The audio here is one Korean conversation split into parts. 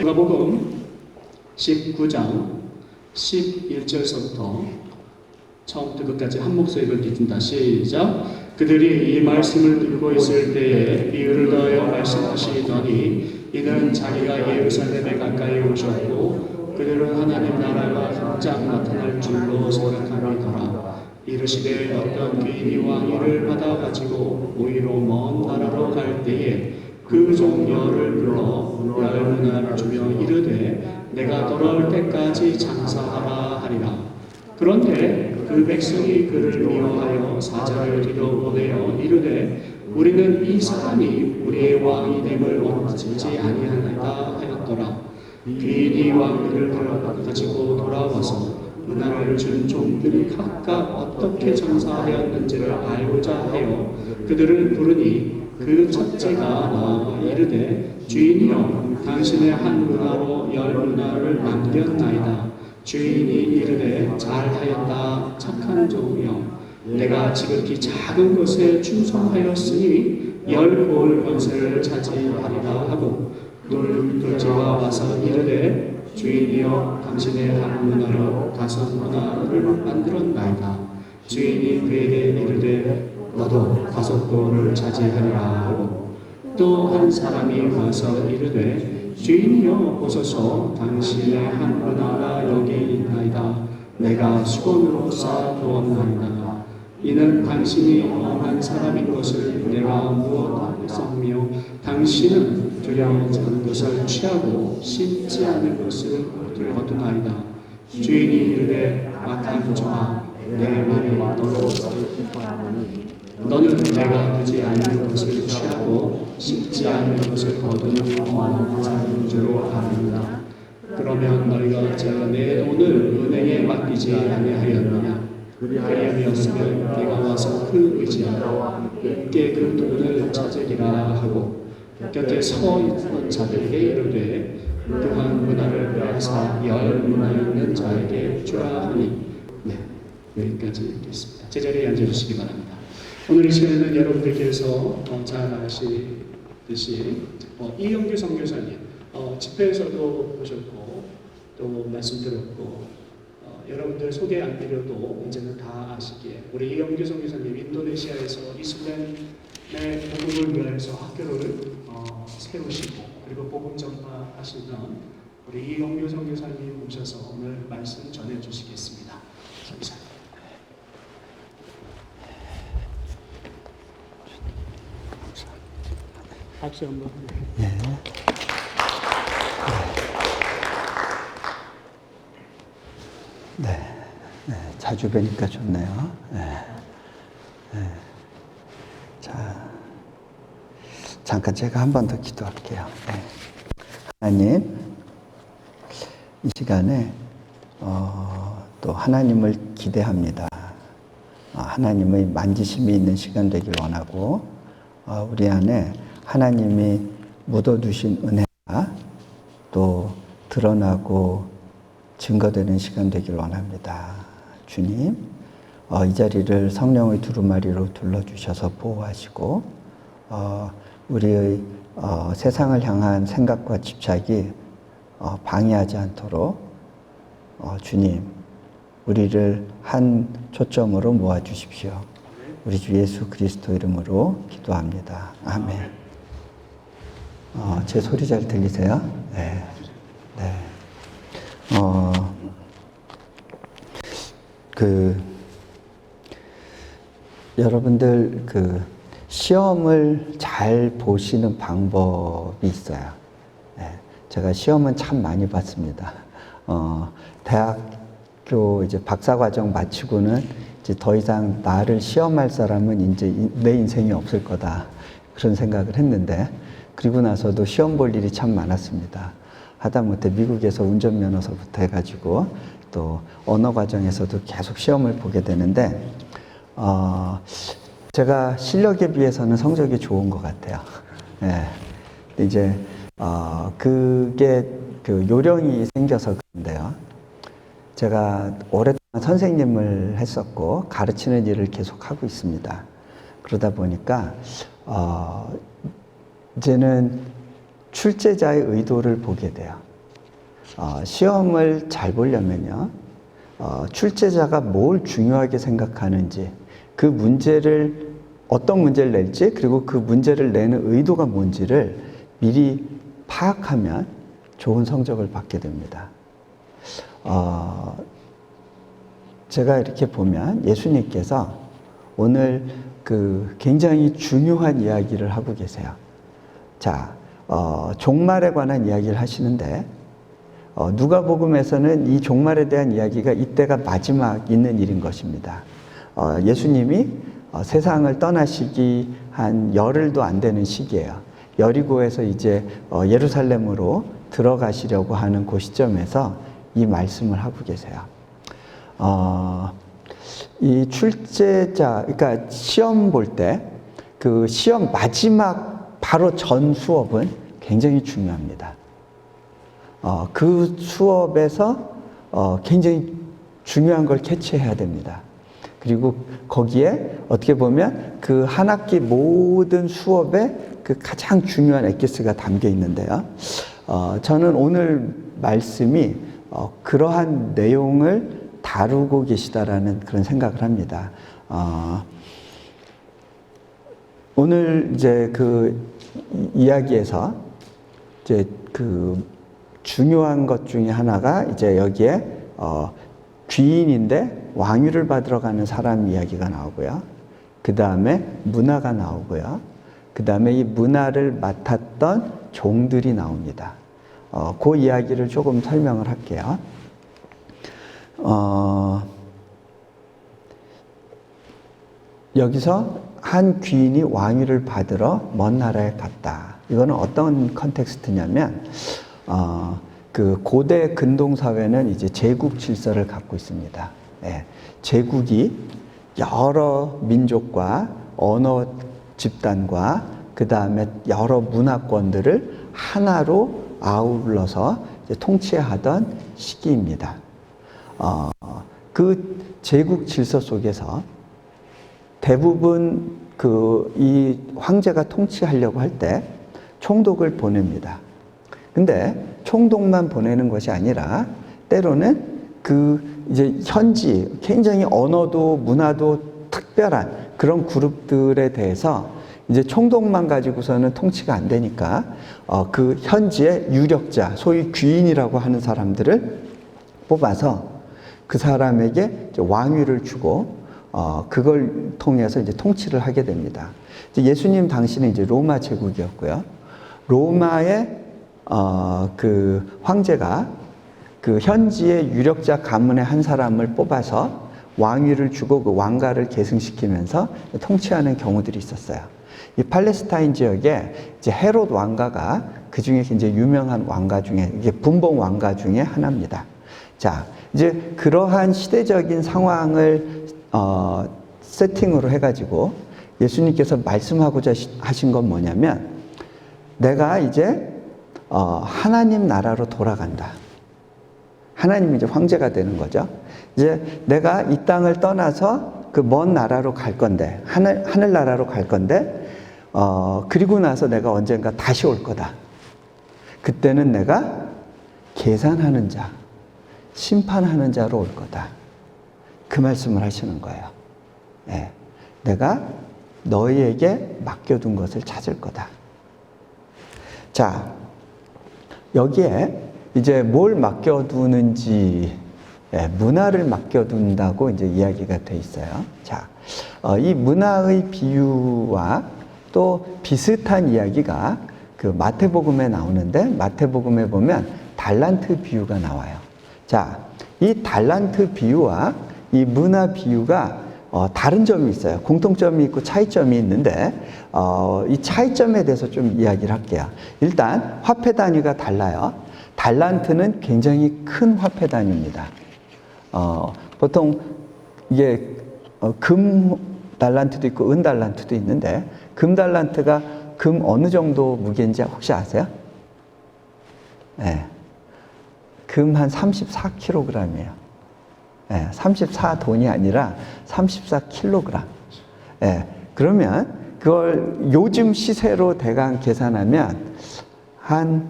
누가복음 19장 11절서부터 처음부터 끝까지 한 목소리로 읽습니다. 시작. 그들이 이 말씀을 듣고 있을 때에 비유를 더하여 말씀하시더니 이는 자기가 예루살렘에 가까이 오셨고 그들은 하나님 나라가 흑작 나타날 줄로 생각함이더라. 이르시되 어떤 귀인이 왕위를 받아가지고 오히려 먼 나라로 갈 때에 그 종려를 불러 열문을 주며 이르되 내가 돌아올 때까지 장사하라 하리라. 그런데 그 백성이 그를 미워하여 사자를 뒤로보내어 이르되 우리는 이 사람이 우리의 왕이 됨을 원치 아니하나이다 하였더라. 귀인이 왕위를 가지고 돌아와서 문화를 준 종들이 각각 어떻게 장사하였는지를 알고자 하여 그들을 부르니 그 첫째가 나와 이르되 주인이여 당신의 한 문화로 열 문화를 남겼나이다. 주인이 이르되 잘하였다 착한 종이여 내가 지극히 작은 것에 충성하였으니 열 고을 권세를 차지하리라 하고 둘째가 와서 이르되 주인이여 당신의 한 문화로 다섯 문화를 만들었나이다. 주인이 그에게 이르되 너도 다섯 고을을 차지하리라 하고 또 한 사람이 와서 이르되 주인이여 보소서 당신의 한 문화가 여기 있나이다. 내가 수건으로 쌓아두었나이다. 이는 당신이 엄한 사람인 것을 내가 무엇하였으며 당신은 두려워지 않은 것을 취하고 심지 않은 것을 거두나이다. 주인이 이르되 악한 종아 내 말이 너로 너는 내가 두지 않는 것을 취하고 심지 않는 것을 거두는 엄한 사람인 줄 아느니라. 그러면 너희가 어찌하여 내 돈을 은행에 맡기지 아니하였느냐? 그리하였으면 내가 와서 그 의지하여 함께 그 돈을 찾으리라 하고 곁에 서 있던 자들에게 이르되 그한 문화를 빼앗아 열 문화였는 자에게 주라 하니. 네, 여기까지 읽겠습니다. 제자리에 앉아주시기 바랍니다. 오늘 이 시간에는 여러분들께서 잘 아시듯이 이영규 선교사님 집회에서도 보셨고 또 말씀 들었고 여러분들 소개 안 드려도 이제는 다 아시기에 우리 이영규 선교사님 인도네시아에서 이슬람의 복음을 위해서 학교를 세우시고 그리고 복음 전파하시던 우리 이영규 선교사님 오셔서 오늘 말씀 전해주시겠습니다. 감사합니다. 박수 한번. 네. 네. 네. 자주 뵈니까 좋네요. 네. 네. 자, 잠깐 제가 한 번 더 기도할게요. 네. 하나님, 이 시간에 또 하나님을 기대합니다. 하나님의 만지심이 있는 시간 되길 원하고 우리 안에 하나님이 묻어두신 은혜가 또 드러나고 증거되는 시간 되길 원합니다. 주님, 이 자리를 성령의 두루마리로 둘러주셔서 보호하시고 우리의 세상을 향한 생각과 집착이 방해하지 않도록 주님, 우리를 한 초점으로 모아주십시오. 우리 주 예수 그리스도 이름으로 기도합니다. 아멘. 제 소리 잘 들리세요? 네. 네. 여러분들 시험을 잘 보시는 방법이 있어요. 네. 제가 시험은 참 많이 봤습니다. 대학교 이제 박사과정 마치고는 이제 더 이상 나를 시험할 사람은 이제 내 인생이 없을 거다. 그런 생각을 했는데, 그리고 나서도 시험 볼 일이 참 많았습니다. 하다못해 미국에서 운전면허서부터 해가지고 또 언어 과정에서도 계속 시험을 보게 되는데, 제가 실력에 비해서는 성적이 좋은 것 같아요. 예. 근데 이제, 그게 요령이 생겨서 그런데요. 제가 오랫동안 선생님을 했었고, 가르치는 일을 계속 하고 있습니다. 그러다 보니까, 이제는 출제자의 의도를 보게 돼요. 시험을 잘 보려면요, 출제자가 뭘 중요하게 생각하는지, 그 문제를, 어떤 문제를 낼지, 그리고 그 문제를 내는 의도가 뭔지를 미리 파악하면 좋은 성적을 받게 됩니다. 제가 이렇게 보면 예수님께서 오늘 굉장히 중요한 이야기를 하고 계세요. 자, 종말에 관한 이야기를 하시는데, 누가복음에서는 이 종말에 대한 이야기가 이때가 마지막 있는 일인 것입니다. 예수님이 세상을 떠나시기 한 열흘도 안 되는 시기예요. 여리고에서 이제 예루살렘으로 들어가시려고 하는 그 시점에서 이 말씀을 하고 계세요. 이 출제자, 그러니까 시험 볼 때 그 시험 마지막 바로 전 수업은 굉장히 중요합니다. 그 수업에서 굉장히 중요한 걸 캐치해야 됩니다. 그리고 거기에 어떻게 보면 그 한 학기 모든 수업에 그 가장 중요한 엑기스가 담겨 있는데요. 저는 오늘 말씀이 그러한 내용을 다루고 계시다라는 그런 생각을 합니다. 오늘 이제 그 이야기에서 이제 그 중요한 것 중에 하나가 이제 여기에 귀인인데 왕위를 받으러 가는 사람 이야기가 나오고요. 그 다음에 문화가 나오고요. 그 다음에 이 문화를 맡았던 종들이 나옵니다. 그 이야기를 조금 설명을 할게요. 여기서 한 귀인이 왕위를 받으러 먼 나라에 갔다. 이거는 어떤 컨텍스트냐면, 그 고대 근동사회는 이제 제국 질서를 갖고 있습니다. 예, 제국이 여러 민족과 언어 집단과 그 다음에 여러 문화권들을 하나로 아울러서 이제 통치하던 시기입니다. 그 제국 질서 속에서 대부분 이 황제가 통치하려고 할 때 총독을 보냅니다. 근데 총독만 보내는 것이 아니라 때로는 이제 현지 굉장히 언어도 문화도 특별한 그런 그룹들에 대해서 이제 총독만 가지고서는 통치가 안 되니까 그 현지의 유력자, 소위 귀인이라고 하는 사람들을 뽑아서 그 사람에게 이제 왕위를 주고 그걸 통해서 이제 통치를 하게 됩니다. 이제 예수님 당시는 이제 로마 제국이었고요. 로마의 그 황제가 그 현지의 유력자 가문의 한 사람을 뽑아서 왕위를 주고 그 왕가를 계승시키면서 통치하는 경우들이 있었어요. 이 팔레스타인 지역에 이제 헤롯 왕가가 그 중에 굉장히 유명한 왕가 중에, 이게 분봉 왕가 중에 하나입니다. 자, 이제 그러한 시대적인 상황을 세팅으로 해가지고 예수님께서 말씀하고자 하신 건 뭐냐면, 내가 이제 하나님 나라로 돌아간다. 하나님이 이제 황제가 되는 거죠. 이제 내가 이 땅을 떠나서 그 먼 나라로 갈 건데, 하늘나라로 갈 건데, 그리고 나서 내가 언젠가 다시 올 거다. 그때는 내가 계산하는 자, 심판하는 자로 올 거다. 그 말씀을 하시는 거예요. 네. 내가 너희에게 맡겨둔 것을 찾을 거다. 자, 여기에 이제 뭘 맡겨두는지, 문화를 맡겨둔다고 이제 이야기가 돼 있어요. 자, 이 문화의 비유와 또 비슷한 이야기가 그 마태복음에 나오는데, 마태복음에 보면 달란트 비유가 나와요. 자, 이 달란트 비유와 이 문화 비유가 다른 점이 있어요. 공통점이 있고 차이점이 있는데, 이 차이점에 대해서 좀 이야기를 할게요. 일단 화폐 단위가 달라요. 달란트는 굉장히 큰 화폐 단위입니다. 보통 이게 금 달란트도 있고 은 달란트도 있는데, 금 달란트가 금 어느 정도 무게인지 혹시 아세요? 네. 금 한 34kg이에요. 네, 34돈이 아니라 34kg. 네, 그러면 그걸 요즘 시세로 대강 계산하면 한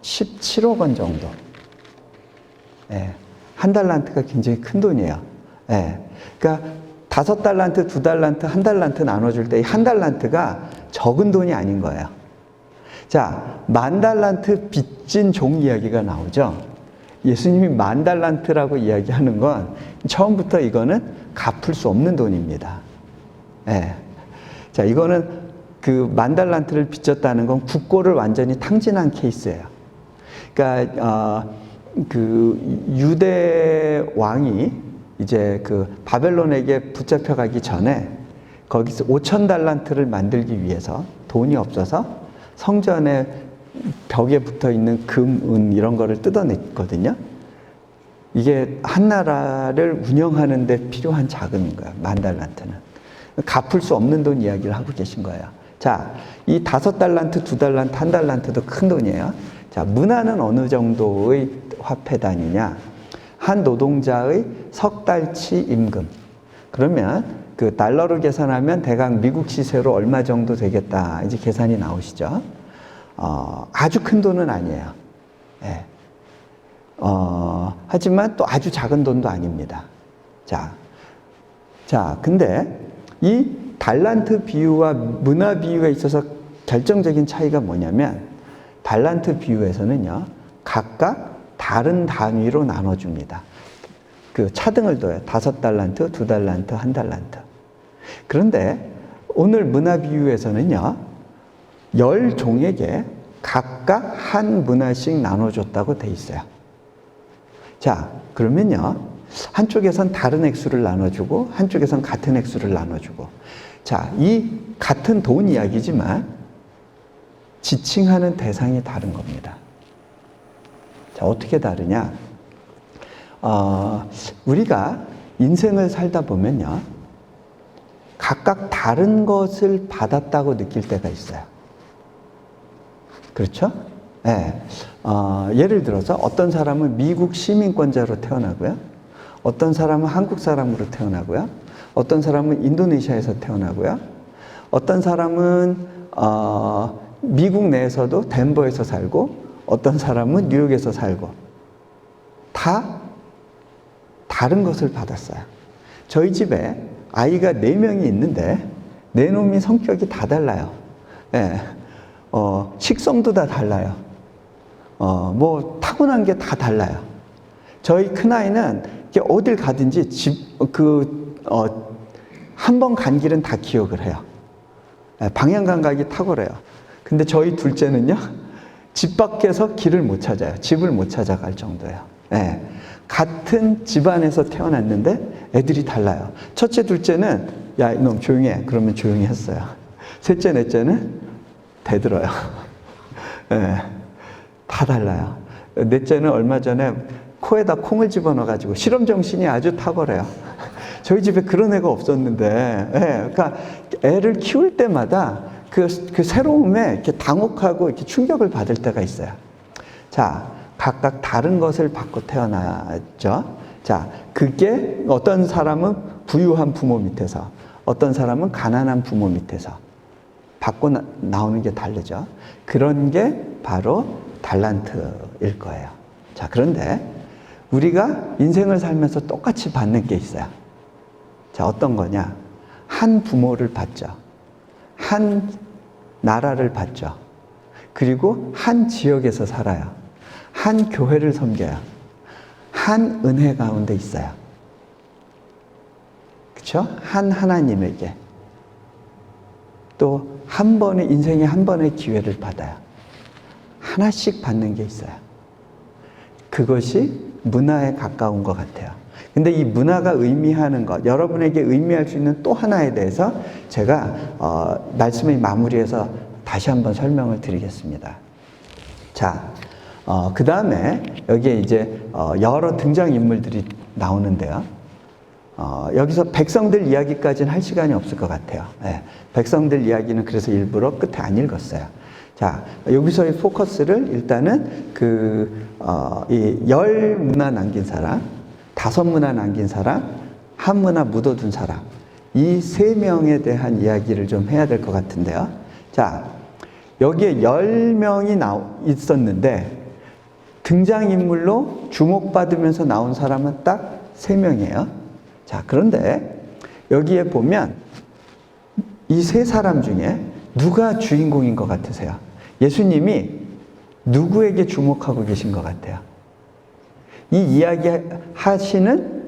17억 원 정도. 예. 한 달란트가 굉장히 큰 돈이에요. 예. 그러니까 5달란트, 2달란트, 1달란트 나눠줄 때 이 한 달란트가 적은 돈이 아닌 거예요. 자, 10,000달란트 빚진 종 이야기가 나오죠. 예수님이 10,000달란트라고 이야기하는 건 처음부터 이거는 갚을 수 없는 돈입니다. 예. 자, 이거는 그 10,000달란트를 빚졌다는 건 국고를 완전히 탕진한 케이스예요. 그러니까 그 유대 왕이 이제 그 바벨론에게 붙잡혀가기 전에 거기서 5,000달란트를 만들기 위해서 돈이 없어서 성전의 벽에 붙어 있는 금, 은 이런 거를 뜯어냈거든요. 이게 한 나라를 운영하는 데 필요한 자금인 거예요. 10,000달란트는. 갚을 수 없는 돈 이야기를 하고 계신 거예요. 자, 이 5달란트, 2달란트, 1달란트도 큰 돈이에요. 자, 문화는 어느 정도의 화폐 단위냐? 한 노동자의 석 달치 임금. 그러면 그 달러로 계산하면 대강 미국 시세로 얼마 정도 되겠다. 이제 계산이 나오시죠. 아주 큰 돈은 아니에요. 예. 하지만 또 아주 작은 돈도 아닙니다. 자, 근데 이 달란트 비유와 문화 비유에 있어서 결정적인 차이가 뭐냐면 달란트 비유에서는요, 각각 다른 단위로 나눠줍니다. 그 차등을 둬요. 5달란트, 2달란트, 1달란트. 그런데 오늘 문화 비유에서는요, 10종에게 각각 한 문화씩 나눠줬다고 돼 있어요. 자, 그러면요, 한쪽에선 다른 액수를 나눠주고, 한쪽에선 같은 액수를 나눠주고. 자, 이 같은 돈 이야기지만 지칭하는 대상이 다른 겁니다. 자, 어떻게 다르냐? 우리가 인생을 살다 보면요, 각각 다른 것을 받았다고 느낄 때가 있어요. 그렇죠? 네. 예를 들어서 어떤 사람은 미국 시민권자로 태어나고요. 어떤 사람은 한국 사람으로 태어나고요. 어떤 사람은 인도네시아에서 태어나고요. 어떤 사람은 미국 내에서도 덴버에서 살고, 어떤 사람은 뉴욕에서 살고, 다 다른 것을 받았어요. 저희 집에 아이가 4명이 있는데 4놈이 성격이 다 달라요. 예. 식성도 다 달라요. 뭐 타고난 게 다 달라요. 저희 큰아이는 어딜 가든지 한 번 간 길은 다 기억을 해요. 예, 방향 감각이 탁월해요. 근데 저희 둘째는요, 집 밖에서 길을 못 찾아요. 집을 못 찾아갈 정도예요. 예. 같은 집안에서 태어났는데 애들이 달라요. 첫째, 둘째는 야, 이놈 조용히 해. 그러면 조용히 했어요. 셋째, 넷째는 대들어요. 예. 다 달라요. 넷째는 얼마 전에 코에다 콩을 집어넣어가지고 실험 정신이 아주 탁월해요. 저희 집에 그런 애가 없었는데, 예. 그러니까 애를 키울 때마다 그 새로움에 이렇게 당혹하고 이렇게 충격을 받을 때가 있어요. 자, 각각 다른 것을 받고 태어났죠. 자, 그게 어떤 사람은 부유한 부모 밑에서, 어떤 사람은 가난한 부모 밑에서 받고 나오는 게 다르죠. 그런 게 바로 달란트일 거예요. 자, 그런데 우리가 인생을 살면서 똑같이 받는 게 있어요. 자, 어떤 거냐? 한 부모를 받죠. 한 나라를 받죠. 그리고 한 지역에서 살아요. 한 교회를 섬겨요. 한 은혜 가운데 있어요. 그렇죠? 한 하나님에게. 또 한 번의 인생에 한 번의 기회를 받아요. 하나씩 받는 게 있어요. 그것이 문화에 가까운 것 같아요. 근데 이 문화가 의미하는 것, 여러분에게 의미할 수 있는 또 하나에 대해서 제가 말씀의 마무리에서 다시 한번 설명을 드리겠습니다. 자, 그 다음에 여기에 이제 여러 등장인물들이 나오는데요. 여기서 백성들 이야기까지는 할 시간이 없을 것 같아요. 네, 백성들 이야기는 그래서 일부러 끝에 안 읽었어요. 자, 여기서의 포커스를 일단은 이 10문화 남긴 사람, 5문화 남긴 사람, 1문화 묻어둔 사람, 이 3명에 대한 이야기를 좀 해야 될 것 같은데요. 자, 여기에 10명이 있었는데 등장인물로 주목받으면서 나온 사람은 딱 3명이에요. 자, 그런데 여기에 보면 이 3사람 중에 누가 주인공인 것 같으세요? 예수님이 누구에게 주목하고 계신 것 같아요? 이 이야기 하시는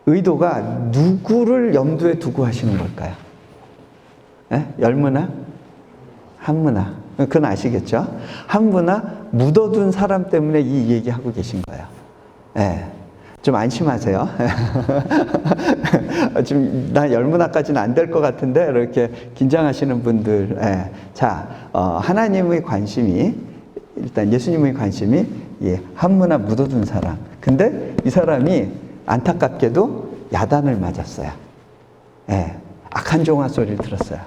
의도가 누구를 염두에 두고 하시는 걸까요? 열무나? 한무나. 그건 아시겠죠? 한무나 묻어둔 사람 때문에 이 얘기하고 계신 거예요. 좀 안심하세요. 지금 나 열무나까지는 안 될 것 같은데 이렇게 긴장하시는 분들. 자, 하나님의 관심이 일단 예수님의 관심이 한무나 묻어둔 사람. 근데 이 사람이 안타깝게도 야단을 맞았어요. 악한 종아 소리를 들었어요.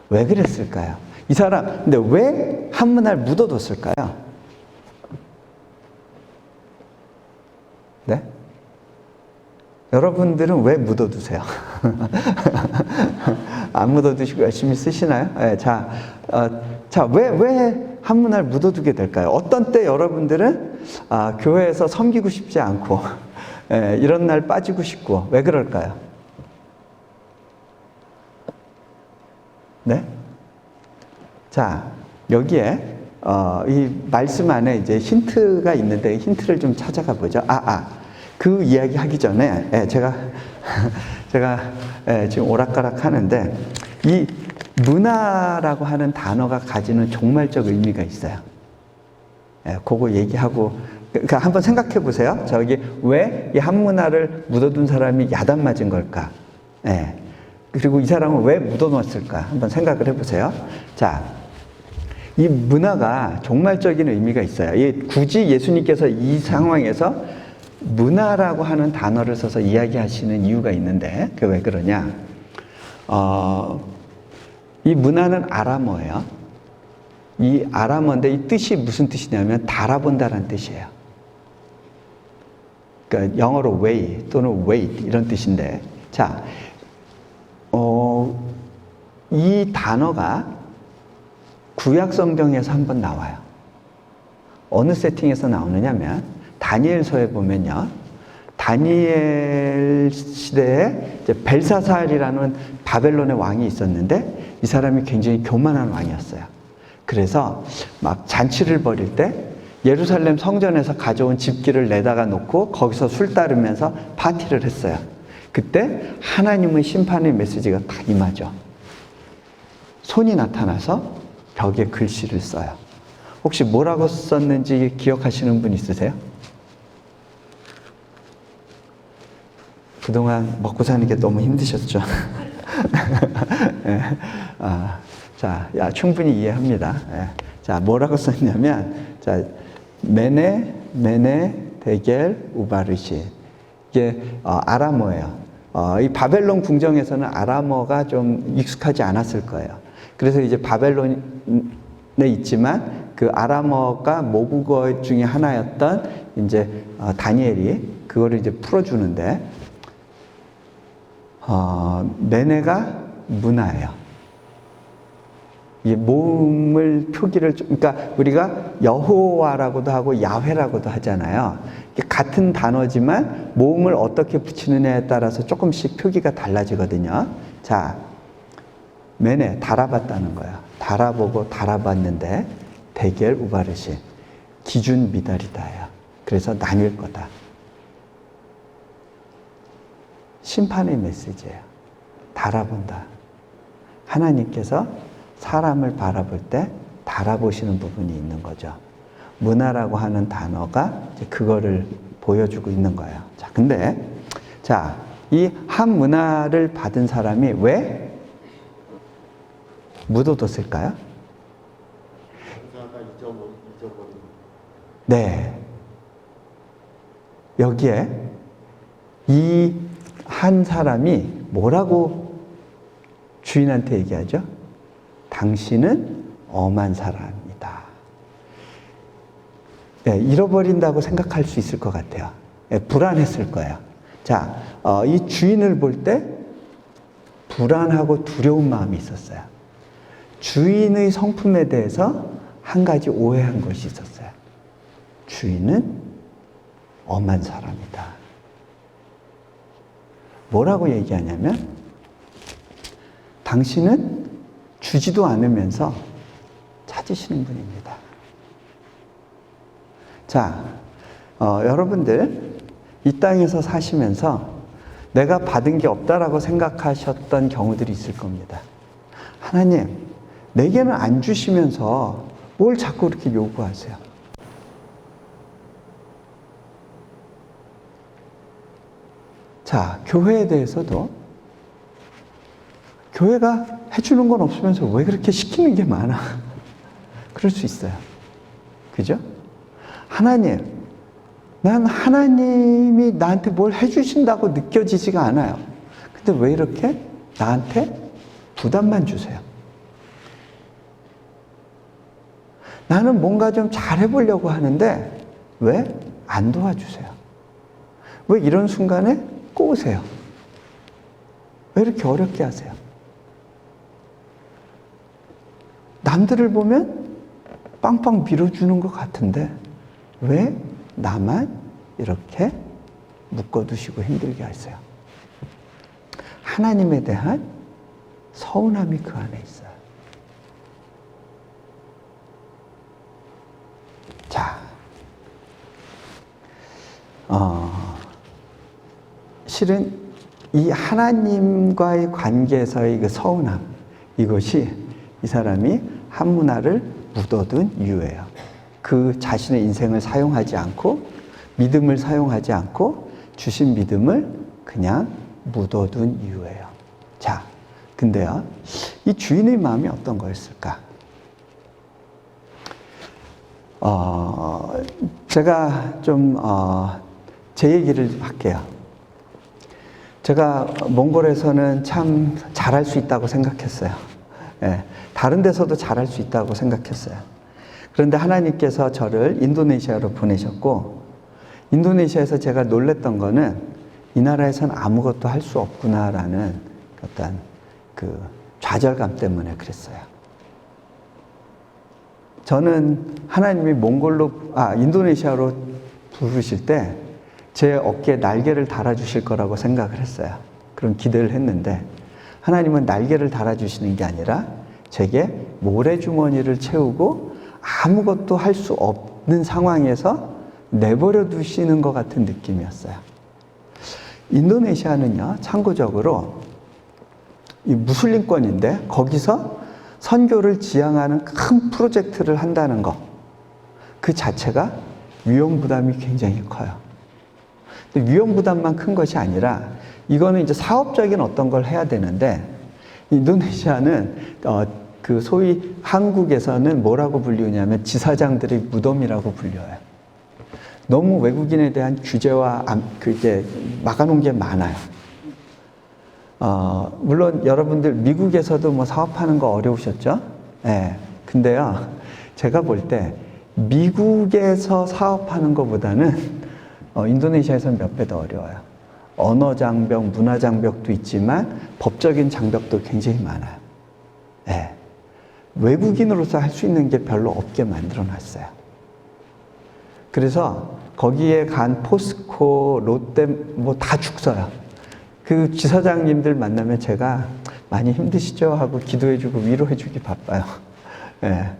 왜 그랬을까요? 이 사람, 근데 왜 한문화를 묻어뒀을까요? 네? 여러분들은 왜 묻어두세요? 안 묻어두시고 열심히 쓰시나요? 왜 한문화를 묻어두게 될까요? 어떤 때 여러분들은 교회에서 섬기고 싶지 않고 이런 날 빠지고 싶고 왜 그럴까요? 네? 자, 여기에 이 말씀 안에 이제 힌트가 있는데 힌트를 좀 찾아가 보죠. 그 이야기 하기 전에 제가 지금 오락가락 하는데 이 문화라고 하는 단어가 가지는 종말적 의미가 있어요. 그거 얘기하고 그러니까 한번 생각해 보세요. 저기 왜 이 한문화를 묻어둔 사람이 야단 맞은 걸까? 그리고 이 사람은 왜 묻어놓았을까? 한번 생각을 해보세요. 자, 이 문화가 종말적인 의미가 있어요. 굳이 예수님께서 이 상황에서 문화라고 하는 단어를 써서 이야기하시는 이유가 있는데 그게 왜 그러냐? 이 문화는 아람어예요. 이 아람어인데 이 뜻이 무슨 뜻이냐면 달아본다라는 뜻이에요. 그러니까 영어로 way 또는 wait 이런 뜻인데 자, 이 단어가 구약 성경에서 한번 나와요. 어느 세팅에서 나오느냐면 다니엘서에 보면요. 다니엘 시대에 이제 벨사살이라는 바벨론의 왕이 있었는데 이 사람이 굉장히 교만한 왕이었어요. 그래서 막 잔치를 벌일 때 예루살렘 성전에서 가져온 집기를 내다가 놓고 거기서 술 따르면서 파티를 했어요. 그때 하나님의 심판의 메시지가 딱 임하죠. 손이 나타나서 벽에 글씨를 써요. 혹시 뭐라고 썼는지 기억하시는 분 있으세요? 그동안 먹고 사는 게 너무 힘드셨죠? 자, 충분히 이해합니다. 자, 뭐라고 썼냐면, 자, 메네, 데겔, 우바르시. 이게 아람어예요. 이 바벨론 궁정에서는 아람어가 좀 익숙하지 않았을 거예요. 그래서 이제 바벨론에 있지만 그 아람어가 모국어 중에 하나였던 이제 다니엘이 그거를 이제 풀어주는데 메네가 문화예요. 이 모음을 표기를 그러니까 우리가 여호와라고도 하고 야훼라고도 하잖아요. 같은 단어지만 모음을 어떻게 붙이느냐에 따라서 조금씩 표기가 달라지거든요. 자, 메네 달아봤다는 거야. 달아보고 달아봤는데 데겔 우바르시 기준 미달이다요. 그래서 나뉠 거다. 심판의 메시지예요. 달아본다. 하나님께서 사람을 바라볼 때 달아보시는 부분이 있는 거죠. 문화라고 하는 단어가 이제 그거를 보여주고 있는 거예요. 자, 근데 자, 이 한 문화를 받은 사람이 왜 묻어뒀을까요? 네. 여기에 이 한 사람이 뭐라고 주인한테 얘기하죠? 당신은 엄한 사람이다. 네, 잃어버린다고 생각할 수 있을 것 같아요. 네, 불안했을 거예요. 자, 이 주인을 볼 때 불안하고 두려운 마음이 있었어요. 주인의 성품에 대해서 한 가지 오해한 것이 있었어요. 주인은 엄한 사람이다. 뭐라고 얘기하냐면 당신은 주지도 않으면서 찾으시는 분입니다. 자, 여러분들 이 땅에서 사시면서 내가 받은 게 없다라고 생각하셨던 경우들이 있을 겁니다. 하나님, 내게는 안 주시면서 뭘 자꾸 그렇게 요구하세요? 자, 교회에 대해서도 교회가 해주는 건 없으면서 왜 그렇게 시키는 게 많아? 그럴 수 있어요. 그죠? 하나님, 난 하나님이 나한테 뭘 해주신다고 느껴지지가 않아요. 근데 왜 이렇게 나한테 부담만 주세요? 나는 뭔가 좀 잘해보려고 하는데 왜 안 도와주세요? 왜 이런 순간에 꼬우세요? 왜 이렇게 어렵게 하세요? 남들을 보면 빵빵 밀어주는 것 같은데 왜 나만 이렇게 묶어두시고 힘들게 하세요? 하나님에 대한 서운함이 그 안에 있어요. 자, 실은 이 하나님과의 관계에서의 그 서운함, 이것이 이 사람이 한문화를 묻어둔 이유예요. 그 자신의 인생을 사용하지 않고 믿음을 사용하지 않고 주신 믿음을 그냥 묻어둔 이유예요. 자, 근데요, 이 주인의 마음이 어떤 거였을까? 제가 좀 제 얘기를 할게요. 제가 몽골에서는 참 잘할 수 있다고 생각했어요. 예, 다른 데서도 잘할 수 있다고 생각했어요. 그런데 하나님께서 저를 인도네시아로 보내셨고, 인도네시아에서 제가 놀랬던 거는 이 나라에서는 아무것도 할 수 없구나라는 어떤 그 좌절감 때문에 그랬어요. 저는 하나님이 인도네시아로 부르실 때 제 어깨에 날개를 달아주실 거라고 생각을 했어요. 그런 기대를 했는데 하나님은 날개를 달아주시는 게 아니라 제게 모래주머니를 채우고 아무것도 할 수 없는 상황에서 내버려 두시는 것 같은 느낌이었어요. 인도네시아는요, 참고적으로 이 무슬림권인데 거기서 선교를 지향하는 큰 프로젝트를 한다는 것, 그 자체가 위험 부담이 굉장히 커요. 근데 위험 부담만 큰 것이 아니라 이거는 이제 사업적인 어떤 걸 해야 되는데 인도네시아는 그 소위 한국에서는 뭐라고 불리냐면 지사장들의 무덤이라고 불려요. 너무 외국인에 대한 규제와 그게 막아놓은 게 많아요. 물론 여러분들 미국에서도 뭐 사업하는 거 어려우셨죠? 네. 근데요, 제가 볼 때 미국에서 사업하는 것보다는 인도네시아에서는 몇 배 더 어려워요. 언어 장벽, 문화 장벽도 있지만 법적인 장벽도 굉장히 많아요. 네. 외국인으로서 할 수 있는 게 별로 없게 만들어 놨어요. 그래서 거기에 간 포스코, 롯데 뭐 다 죽서요. 그 지사장님들 만나면 제가 많이 힘드시죠? 하고 기도해주고 위로해주기 바빠요. 네.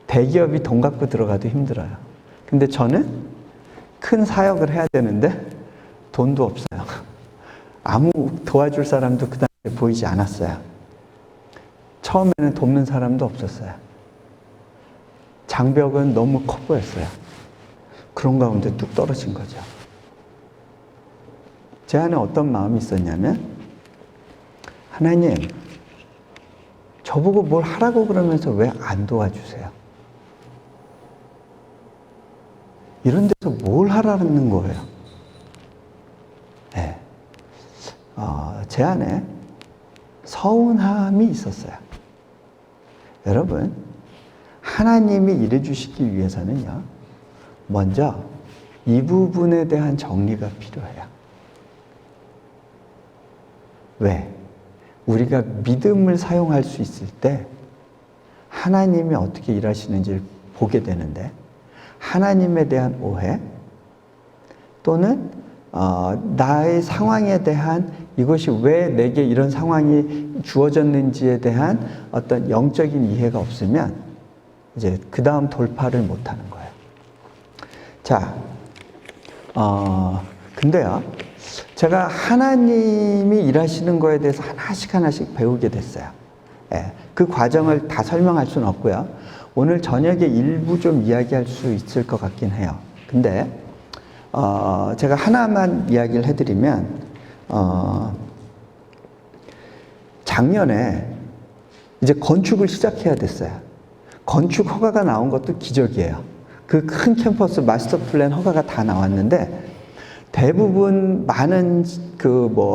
대기업이 돈 갖고 들어가도 힘들어요. 근데 저는 큰 사역을 해야 되는데 돈도 없어요. 아무 도와줄 사람도 그 당시에 보이지 않았어요. 처음에는 돕는 사람도 없었어요. 장벽은 너무 커 보였어요. 그런 가운데 뚝 떨어진 거죠. 제 안에 어떤 마음이 있었냐면, 하나님, 저보고 뭘 하라고 그러면서 왜 안 도와주세요? 이런 데서 뭘 하라는 거예요? 네. 제 안에 서운함이 있었어요. 여러분, 하나님이 일해주시기 위해서는요, 먼저 이 부분에 대한 정리가 필요해요. 왜? 우리가 믿음을 사용할 수 있을 때 하나님이 어떻게 일하시는지를 보게 되는데, 하나님에 대한 오해 또는 나의 상황에 대한 이것이 왜 내게 이런 상황이 주어졌는지에 대한 어떤 영적인 이해가 없으면 이제 그 다음 돌파를 못하는 거예요. 자, 근데요, 제가 하나님이 일하시는 거에 대해서 하나씩 배우게 됐어요. 예, 그 과정을 다 설명할 수는 없고요. 오늘 저녁에 일부 좀 이야기할 수 있을 것 같긴 해요. 근데 제가 하나만 이야기를 해드리면 작년에 이제 건축을 시작해야 됐어요. 건축 허가가 나온 것도 기적이에요. 그 큰 캠퍼스 마스터 플랜 허가가 다 나왔는데 대부분 많은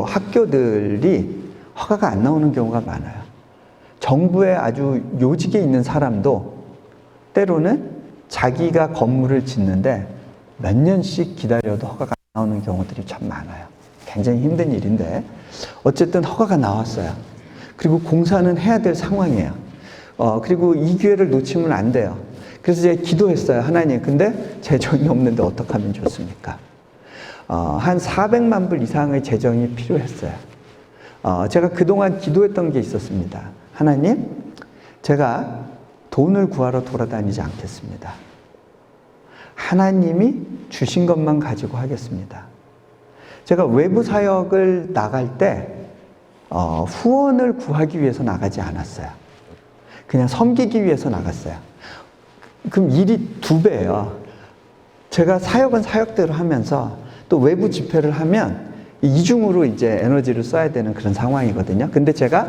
학교들이 허가가 안 나오는 경우가 많아요. 정부에 아주 요직에 있는 사람도 때로는 자기가 건물을 짓는데 몇 년씩 기다려도 허가가 안 나오는 경우들이 참 많아요. 굉장히 힘든 일인데 어쨌든 허가가 나왔어요. 그리고 공사는 해야 될 상황이에요. 그리고 이 기회를 놓치면 안 돼요. 그래서 제가 기도했어요. 하나님, 근데 재정이 없는데 어떻게 하면 좋습니까? 한 400만 불 이상의 재정이 필요했어요. 제가 그동안 기도했던 게 있었습니다. 하나님, 제가 돈을 구하러 돌아다니지 않겠습니다. 하나님이 주신 것만 가지고 하겠습니다. 제가 외부 사역을 나갈 때 후원을 구하기 위해서 나가지 않았어요. 그냥 섬기기 위해서 나갔어요. 그럼 일이 2배예요. 제가 사역은 사역대로 하면서 또 외부 집회를 하면 이중으로 이제 에너지를 써야 되는 그런 상황이거든요. 근데 제가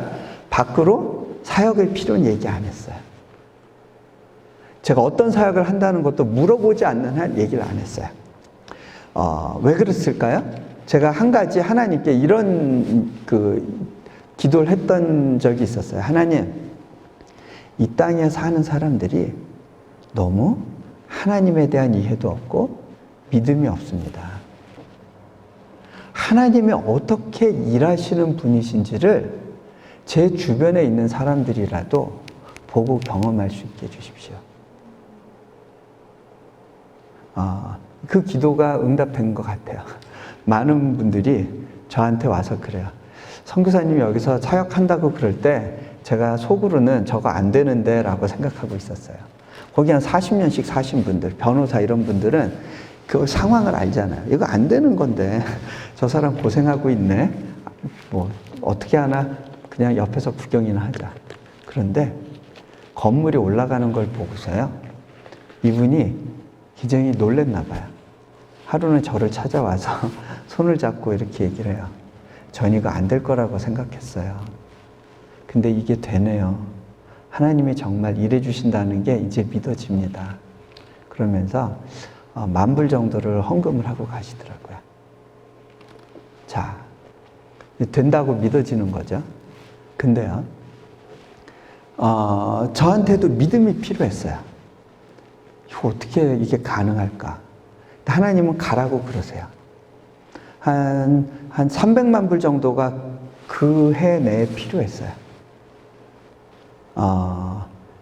밖으로 사역의 필요는 얘기 안 했어요. 제가 어떤 사역을 한다는 것도 물어보지 않는 한 얘기를 안 했어요. 왜 그랬을까요? 제가 한 가지 하나님께 이런 기도를 했던 적이 있었어요. 하나님, 이 땅에 사는 사람들이 너무 하나님에 대한 이해도 없고 믿음이 없습니다. 하나님이 어떻게 일하시는 분이신지를 제 주변에 있는 사람들이라도 보고 경험할 수 있게 해주십시오. 그 기도가 응답된 것 같아요. 많은 분들이 저한테 와서 그래요. 선교사님이 여기서 사역한다고 그럴 때 제가 속으로는 저거 안 되는데 라고 생각하고 있었어요. 거기 한 40년씩 사신 분들, 변호사 이런 분들은 그 상황을 알잖아요. 이거 안 되는 건데 저 사람 고생하고 있네. 뭐 어떻게 하나 그냥 옆에서 구경이나 하자. 그런데 건물이 올라가는 걸 보고서요. 이분이 굉장히 놀랬나 봐요. 하루는 저를 찾아와서 손을 잡고 이렇게 얘기를 해요. 전 이거 안 될 거라고 생각했어요. 근데 이게 되네요. 하나님이 정말 일해 주신다는 게 이제 믿어집니다. 그러면서 10,000불 정도를 헌금을 하고 가시더라고요. 자, 된다고 믿어지는 거죠. 근데요, 저한테도 믿음이 필요했어요. 이거 어떻게 이게 가능할까? 하나님은 가라고 그러세요. 한 300만 불 정도가 그 해 내에 필요했어요.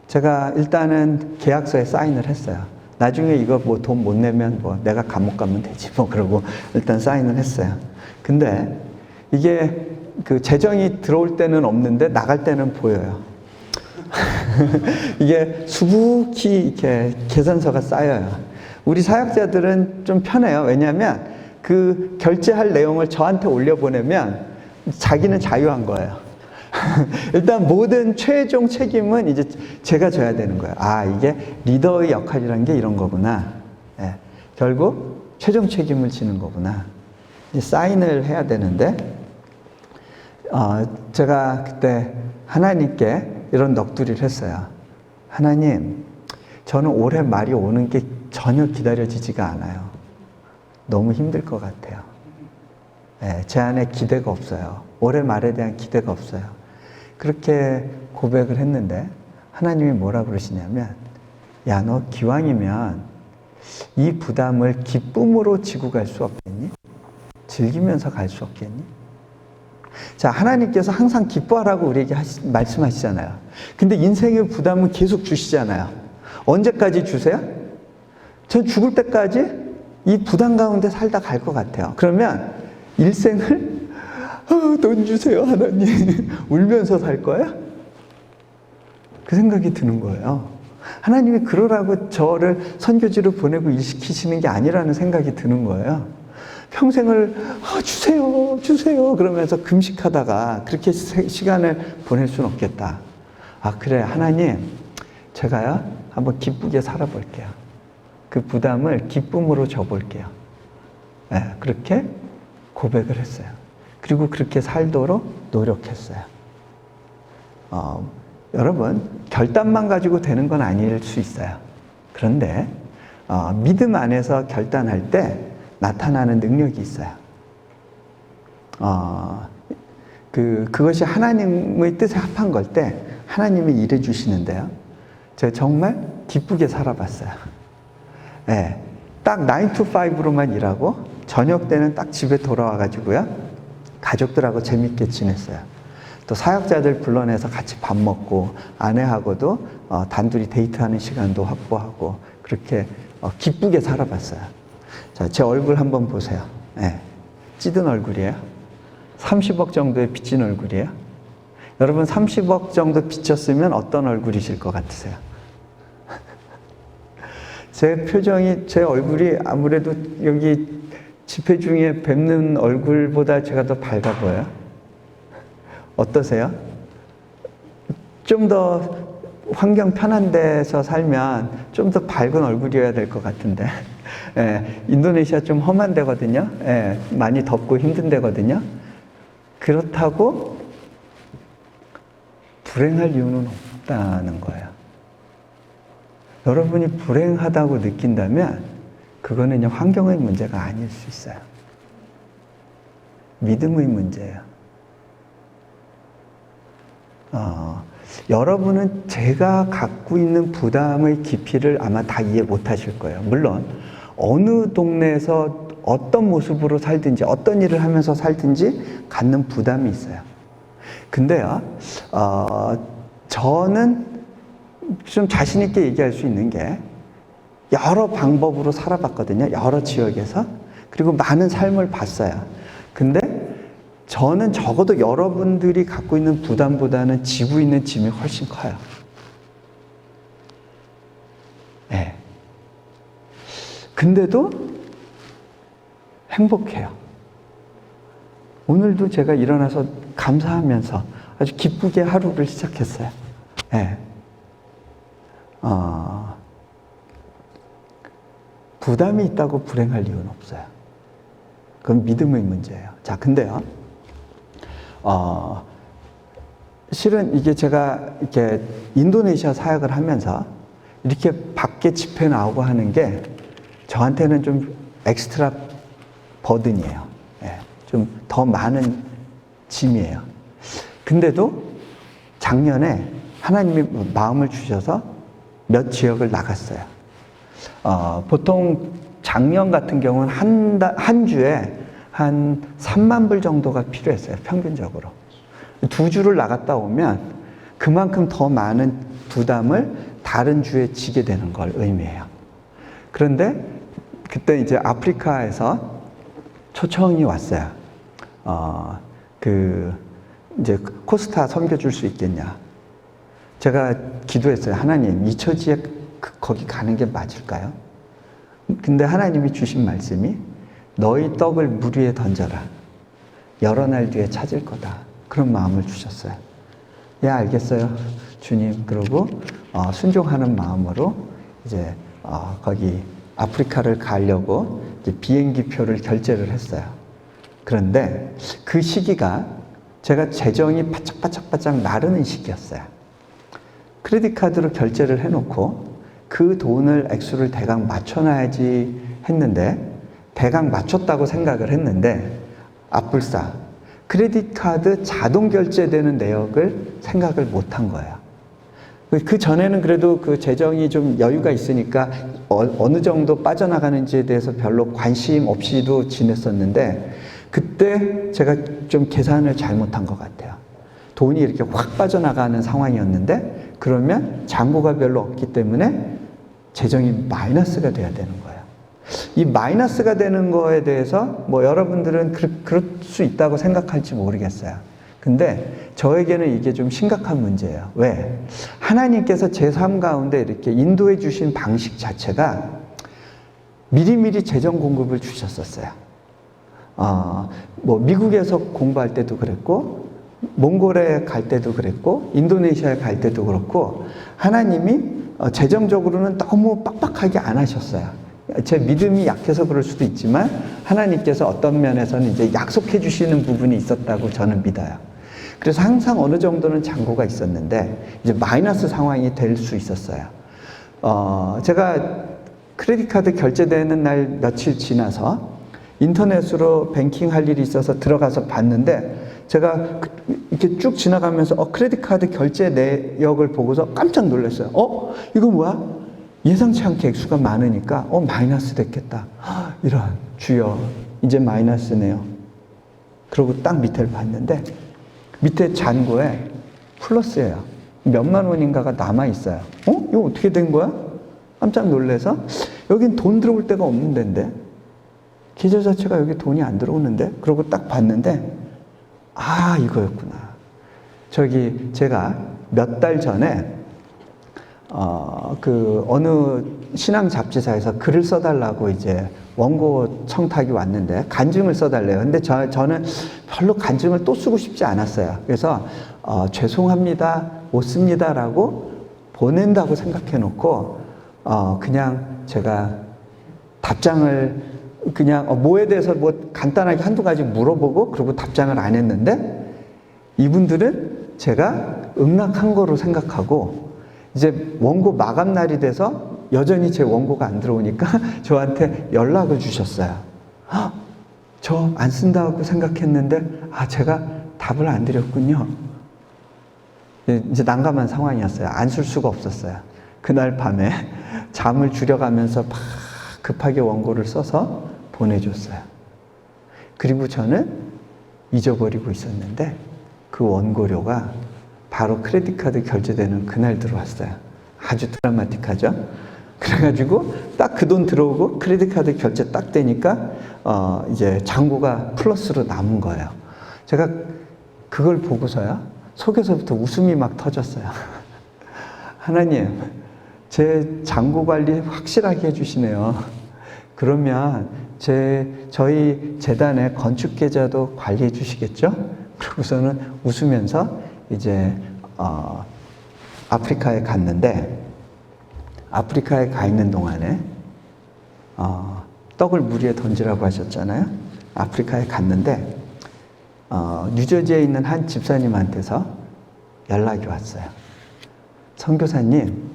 제가 일단은 계약서에 사인을 했어요. 나중에 이거 뭐 돈 못 내면 뭐 내가 감옥 가면 되지 뭐 그러고 일단 사인을 했어요. 근데 이게 그 재정이 들어올 때는 없는데 나갈 때는 보여요. 이게 수북히 이렇게 계산서가 쌓여요. 우리 사역자들은 좀 편해요. 왜냐하면 그 결제할 내용을 저한테 올려보내면 자기는 자유한 거예요. 일단 모든 최종 책임은 이제 제가 져야 되는 거예요. 아, 이게 리더의 역할이라는 게 이런 거구나. 예, 결국 최종 책임을 지는 거구나. 이제 사인을 해야 되는데 제가 그때 하나님께 이런 넋두리를 했어요. 하나님, 저는 올해 말이 오는 게 전혀 기다려지지가 않아요. 너무 힘들 것 같아요. 예, 제 안에 기대가 없어요. 올해 말에 대한 기대가 없어요. 그렇게 고백을 했는데 하나님이 뭐라 그러시냐면, 야, 너 기왕이면 이 부담을 기쁨으로 지고 갈 수 없겠니? 즐기면서 갈 수 없겠니? 자, 하나님께서 항상 기뻐하라고 우리에게 말씀하시잖아요. 근데 인생의 부담은 계속 주시잖아요. 언제까지 주세요? 전 죽을 때까지 이 부담 가운데 살다 갈 것 같아요. 그러면 일생을 돈 주세요 하나님 울면서 살 거야? 그 생각이 드는 거예요. 하나님이 그러라고 저를 선교지로 보내고 일시키시는 게 아니라는 생각이 드는 거예요. 평생을 주세요 주세요 그러면서 금식하다가 그렇게 시간을 보낼 수는 없겠다. 그래 하나님 제가요 한번 기쁘게 살아볼게요. 그 부담을 기쁨으로 져볼게요. 네, 그렇게 고백을 했어요. 그리고 그렇게 살도록 노력했어요. 여러분 결단만 가지고 되는 건 아닐 수 있어요. 그런데 믿음 안에서 결단할 때 나타나는 능력이 있어요. 그것이 하나님의 뜻에 합한 걸 때 하나님이 일해 주시는데요. 제가 정말 기쁘게 살아봤어요. 네, 딱 9 to 5로만 일하고 저녁 때는 딱 집에 돌아와가지고요. 가족들하고 재밌게 지냈어요. 또 사역자들 불러내서 같이 밥 먹고 아내하고도 단둘이 데이트하는 시간도 확보하고 그렇게 기쁘게 살아봤어요. 자, 제 얼굴 한번 보세요. 네, 찌든 얼굴이에요. 30억 정도의 빚진 얼굴이에요. 여러분 30억 정도 빚졌으면 어떤 얼굴이실 것 같으세요? 제 표정이, 제 얼굴이 아무래도 여기 집회 중에 뵙는 얼굴보다 제가 더 밝아 보여요. 어떠세요? 좀 더 환경 편한 데서 살면 좀 더 밝은 얼굴이어야 될 것 같은데 인도네시아 좀 험한 데거든요. 많이 덥고 힘든 데거든요. 그렇다고 불행할 이유는 없다는 거예요. 여러분이 불행하다고 느낀다면 그거는 그냥 환경의 문제가 아닐 수 있어요. 믿음의 문제예요. 여러분은 제가 갖고 있는 부담의 깊이를 아마 다 이해 못 하실 거예요. 물론 어느 동네에서 어떤 모습으로 살든지 어떤 일을 하면서 살든지 갖는 부담이 있어요. 근데요, 저는 좀 자신 있게 얘기할 수 있는 게 여러 방법으로 살아봤거든요. 여러 지역에서. 그리고 많은 삶을 봤어요. 근데 저는 적어도 여러분들이 갖고 있는 부담보다는 지고 있는 짐이 훨씬 커요. 네. 근데도 행복해요. 오늘도 제가 일어나서 감사하면서 아주 기쁘게 하루를 시작했어요. 네. 부담이 있다고 불행할 이유는 없어요. 그건 믿음의 문제예요. 자, 근데요, 실은 이게 제가 이렇게 인도네시아 사역을 하면서 이렇게 밖에 집회 나오고 하는 게 저한테는 좀 엑스트라 버든이에요. 좀 더 많은 짐이에요. 근데도 작년에 하나님이 마음을 주셔서 몇 지역을 나갔어요. 보통 작년 같은 경우는 한 주에 한 3만 불 정도가 필요했어요. 평균적으로. 2주를 나갔다 오면 그만큼 더 많은 부담을 다른 주에 지게 되는 걸 의미해요. 그런데 그때 이제 아프리카에서 초청이 왔어요. 이제 코스타 섬겨줄 수 있겠냐. 제가 기도했어요. 하나님, 이 처지에 거기 가는 게 맞을까요? 근데 하나님이 주신 말씀이 너희 떡을 물 위에 던져라. 여러 날 뒤에 찾을 거다. 그런 마음을 주셨어요. 예, 알겠어요. 주님. 그러고 순종하는 마음으로 이제 거기 아프리카를 가려고 이제 비행기 표를 결제를 했어요. 그런데 그 시기가 제가 재정이 바짝바짝 나르는 시기였어요. 크레딧 카드로 결제를 해놓고 그 돈을 액수를 대강 맞춰놔야지 했는데 대강 맞췄다고 생각을 했는데 앞불싸 크레딧 카드 자동 결제되는 내역을 생각을 못한 거예요. 그 전에는 그래도 그 재정이 좀 여유가 있으니까 어느 정도 빠져나가는지에 대해서 별로 관심 없이도 지냈었는데 그때 제가 좀 계산을 잘못한 것 같아요. 돈이 이렇게 확 빠져나가는 상황이었는데 그러면 잔고가 별로 없기 때문에 재정이 마이너스가 돼야 되는 거예요. 이 마이너스가 되는 거에 대해서 뭐 여러분들은 그럴 수 있다고 생각할지 모르겠어요. 근데 저에게는 이게 좀 심각한 문제예요. 왜? 하나님께서 제 삶 가운데 이렇게 인도해 주신 방식 자체가 미리미리 재정 공급을 주셨었어요. 뭐 미국에서 공부할 때도 그랬고, 몽골에 갈 때도 그랬고, 인도네시아에 갈 때도 그렇고, 하나님이 재정적으로는 너무 빡빡하게 안 하셨어요. 제 믿음이 약해서 그럴 수도 있지만 하나님께서 어떤 면에서는 이제 약속해 주시는 부분이 있었다고 저는 믿어요. 그래서 항상 어느 정도는 잔고가 있었는데 이제 마이너스 상황이 될 수 있었어요. 제가 크레딧 카드 결제되는 날 며칠 지나서 인터넷으로 뱅킹할 일이 있어서 들어가서 봤는데 제가 이렇게 쭉 지나가면서 크레딧 카드 결제 내역을 보고서 깜짝 놀랐어요. 이거 뭐야? 예상치 않게 액수가 많으니까 마이너스 됐겠다. 이런, 주여 이제 마이너스네요. 그러고 딱 밑에를 봤는데 밑에 잔고에 플러스예요. 몇만 원인가가 남아있어요. 이거 어떻게 된 거야? 깜짝 놀라서 여긴 돈 들어올 데가 없는 데인데, 계좌 자체가 여기 돈이 안 들어오는데, 그러고 딱 봤는데 이거였구나. 제가 몇 달 전에 어느 신앙 잡지사에서 글을 써달라고 이제 원고 청탁이 왔는데 간증을 써달래요. 근데 저는 별로 간증을 또 쓰고 싶지 않았어요. 그래서 죄송합니다, 못 씁니다라고 보낸다고 생각해 놓고 그냥 제가 답장을 그냥 뭐에 대해서 뭐 간단하게 한두 가지 물어보고 그리고 답장을 안 했는데, 이분들은 제가 응락한 거로 생각하고 이제 원고 마감 날이 돼서 여전히 제 원고가 안 들어오니까 저한테 연락을 주셨어요. 저 안 쓴다고 생각했는데 제가 답을 안 드렸군요. 이제 난감한 상황이었어요. 안 쓸 수가 없었어요. 그날 밤에 잠을 줄여가면서 막 급하게 원고를 써서 보내줬어요. 그리고 저는 잊어버리고 있었는데 그 원고료가 바로 크레딧 카드 결제되는 그날 들어왔어요. 아주 드라마틱하죠? 그래가지고 딱 그 돈 들어오고 크레딧 카드 결제 딱 되니까 이제 잔고가 플러스로 남은 거예요. 제가 그걸 보고서야 속에서부터 웃음이 막 터졌어요. 하나님, 제 잔고 관리 확실하게 해주시네요. 그러면 저희 재단의 건축 계좌도 관리해 주시겠죠? 그러고서는 웃으면서 이제 아프리카에 갔는데, 아프리카에 가 있는 동안에 떡을 물 위에 던지라고 하셨잖아요. 아프리카에 갔는데 뉴저지에 있는 한 집사님한테서 연락이 왔어요. 선교사님,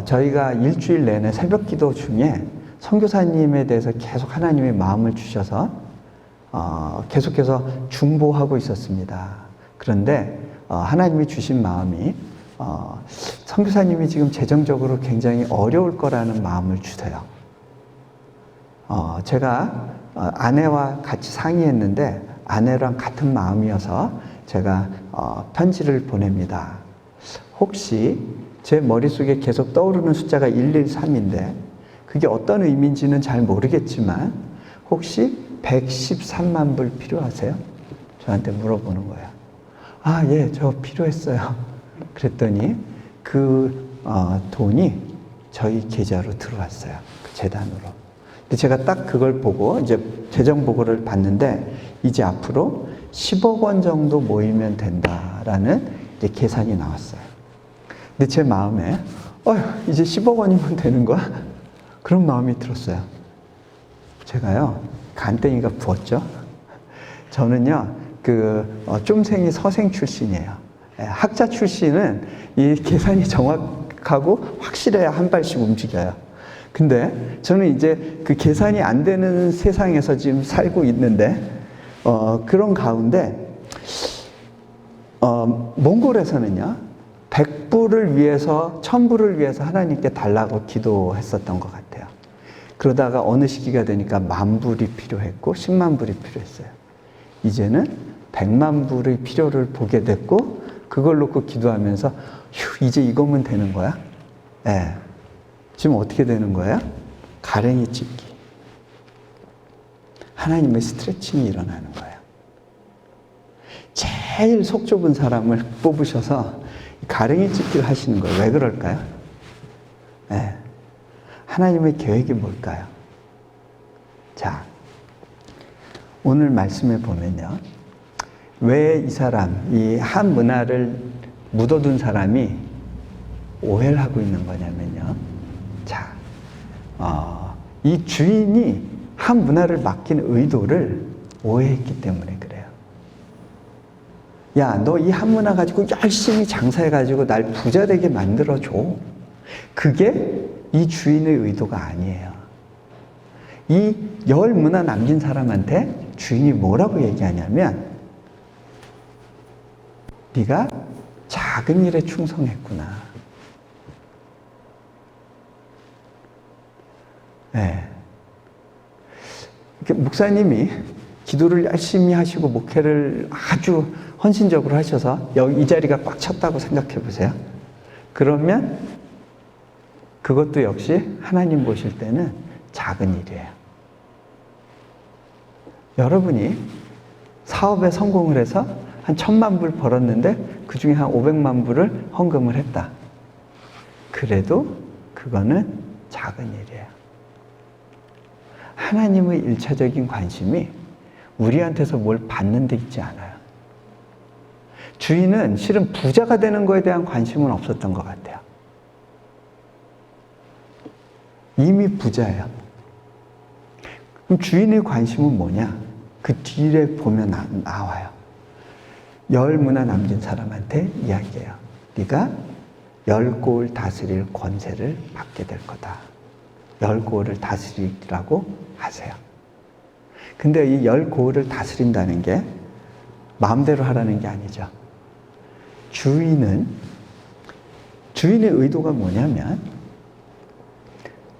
저희가 일주일 내내 새벽 기도 중에 선교사님에 대해서 계속 하나님의 마음을 주셔서 계속해서 중보하고 있었습니다. 그런데 하나님이 주신 마음이 선교사님이 지금 재정적으로 굉장히 어려울 거라는 마음을 주세요. 제가 아내와 같이 상의했는데 아내랑 같은 마음이어서 제가 편지를 보냅니다. 혹시 제 머릿속에 계속 떠오르는 숫자가 113인데 그게 어떤 의미인지는 잘 모르겠지만 혹시 113만 불 필요하세요? 저한테 물어보는 거예요. 예, 저 필요했어요. 그랬더니 그 돈이 저희 계좌로 들어왔어요. 그 재단으로. 근데 제가 딱 그걸 보고 이제 재정 보고를 봤는데 이제 앞으로 10억 원 정도 모이면 된다라는 이제 계산이 나왔어요. 근데 제 마음에 이제 10억 원이면 되는 거야? 그런 마음이 들었어요. 제가요, 간땡이가 부었죠. 저는요, 쫌생이 서생 출신이에요. 학자 출신은 이 계산이 정확하고 확실해야 한 발씩 움직여요. 근데 저는 이제 그 계산이 안 되는 세상에서 지금 살고 있는데, 그런 가운데, 몽골에서는요, 100불을 위해서, 1000불을 위해서 하나님께 달라고 기도했었던 것 같아요. 그러다가 어느 시기가 되니까 10,000불이 필요했고, 10만 불이 필요했어요. 이제는 100만 불의 필요를 보게 됐고, 그걸 놓고 기도하면서, 이제 이거면 되는 거야? 네. 지금 어떻게 되는 거예요? 가랭이 찢기. 하나님의 스트레칭이 일어나는 거예요. 제일 속 좁은 사람을 뽑으셔서 가랭이 찢기를 하시는 거예요. 왜 그럴까요? 네. 하나님의 계획이 뭘까요? 자, 오늘 말씀에 보면요. 왜 이 사람, 이 한 문화를 묻어둔 사람이 오해를 하고 있는 거냐면요. 자, 이 주인이 한 문화를 맡긴 의도를 오해했기 때문에 그래요. 야, 너 이 한 문화 가지고 열심히 장사해가지고 날 부자 되게 만들어줘. 그게 이 주인의 의도가 아니에요. 이 10문화 남긴 사람한테 주인이 뭐라고 얘기하냐면 네가 작은 일에 충성했구나. 네. 목사님이 기도를 열심히 하시고 목회를 아주 헌신적으로 하셔서 여기 이 자리가 꽉 찼다고 생각해 보세요. 그러면 그것도 역시 하나님 보실 때는 작은 일이에요. 여러분이 사업에 성공을 해서 한 1,000만 불 벌었는데 그 중에 한 500만 불을 헌금을 했다. 그래도 그거는 작은 일이에요. 하나님의 일차적인 관심이 우리한테서 뭘 받는 데 있지 않아요. 주인은 실은 부자가 되는 거에 대한 관심은 없었던 것 같아요. 이미 부자예요. 그럼 주인의 관심은 뭐냐? 그 뒤에 보면 나와요. 10문화 남긴 사람한테 이야기해요. 네가 10고을 다스릴 권세를 받게 될 거다. 10고을을 다스리라고 하세요. 근데 이 10고을을 다스린다는 게 마음대로 하라는 게 아니죠. 주인의 의도가 뭐냐면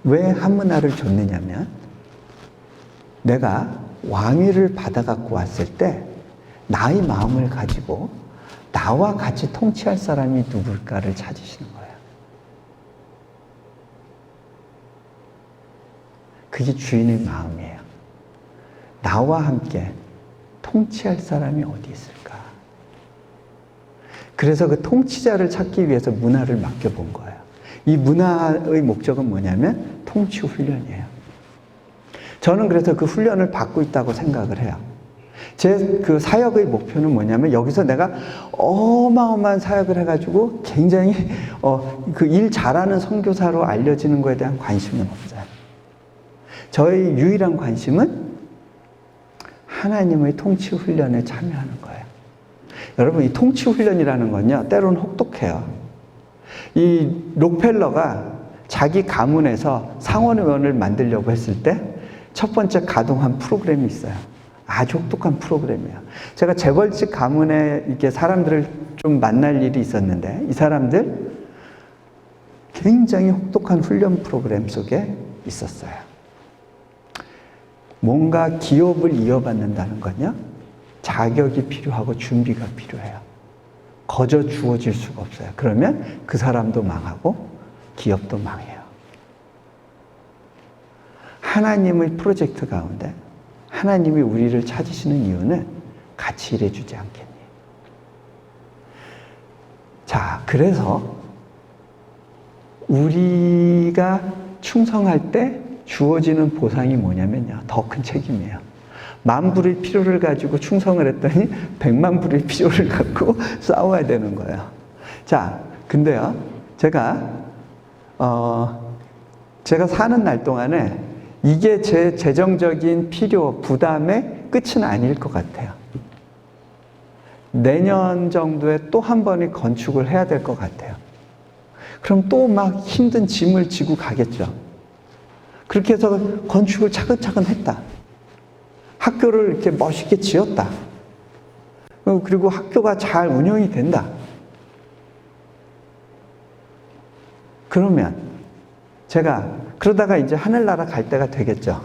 왜 한 문화를 줬느냐면 내가 왕위를 받아갖고 왔을 때 나의 마음을 가지고 나와 같이 통치할 사람이 누굴까를 찾으시는 거예요. 그게 주인의 마음이에요. 나와 함께 통치할 사람이 어디 있을까? 그래서 그 통치자를 찾기 위해서 문화를 맡겨본 거예요. 이 문화의 목적은 뭐냐면 통치 훈련이에요. 저는 그래서 그 훈련을 받고 있다고 생각을 해요. 제 그 사역의 목표는 뭐냐면 여기서 내가 어마어마한 사역을 해가지고 굉장히 그 일 잘하는 선교사로 알려지는 거에 대한 관심은 없어요. 저의 유일한 관심은 하나님의 통치 훈련에 참여하는 거예요. 여러분, 이 통치 훈련이라는 건요, 때로는 혹독해요. 이 록펠러가 자기 가문에서 상원의원을 만들려고 했을 때 첫 번째 가동한 프로그램이 있어요. 아주 혹독한 프로그램이에요. 제가 재벌집 가문에 이렇게 사람들을 좀 만날 일이 있었는데 이 사람들 굉장히 혹독한 훈련 프로그램 속에 있었어요. 뭔가 기업을 이어받는다는 건요, 자격이 필요하고 준비가 필요해요. 거저 주어질 수가 없어요. 그러면 그 사람도 망하고 기업도 망해요. 하나님의 프로젝트 가운데 하나님이 우리를 찾으시는 이유는 같이 일해주지 않겠니? 자, 그래서 우리가 충성할 때 주어지는 보상이 뭐냐면요, 더 큰 책임이에요. 10,000불의 필요를 가지고 충성을 했더니 100,000불의 필요를 갖고 싸워야 되는 거예요. 자, 근데요, 제가 사는 날 동안에 이게 제 재정적인 필요, 부담의 끝은 아닐 것 같아요. 내년 정도에 또 한 번의 건축을 해야 될 것 같아요. 그럼 또 막 힘든 짐을 지고 가겠죠. 그렇게 해서 건축을 차근차근 했다. 학교를 이렇게 멋있게 지었다. 그리고 학교가 잘 운영이 된다. 그러면 제가 그러다가 이제 하늘나라 갈 때가 되겠죠.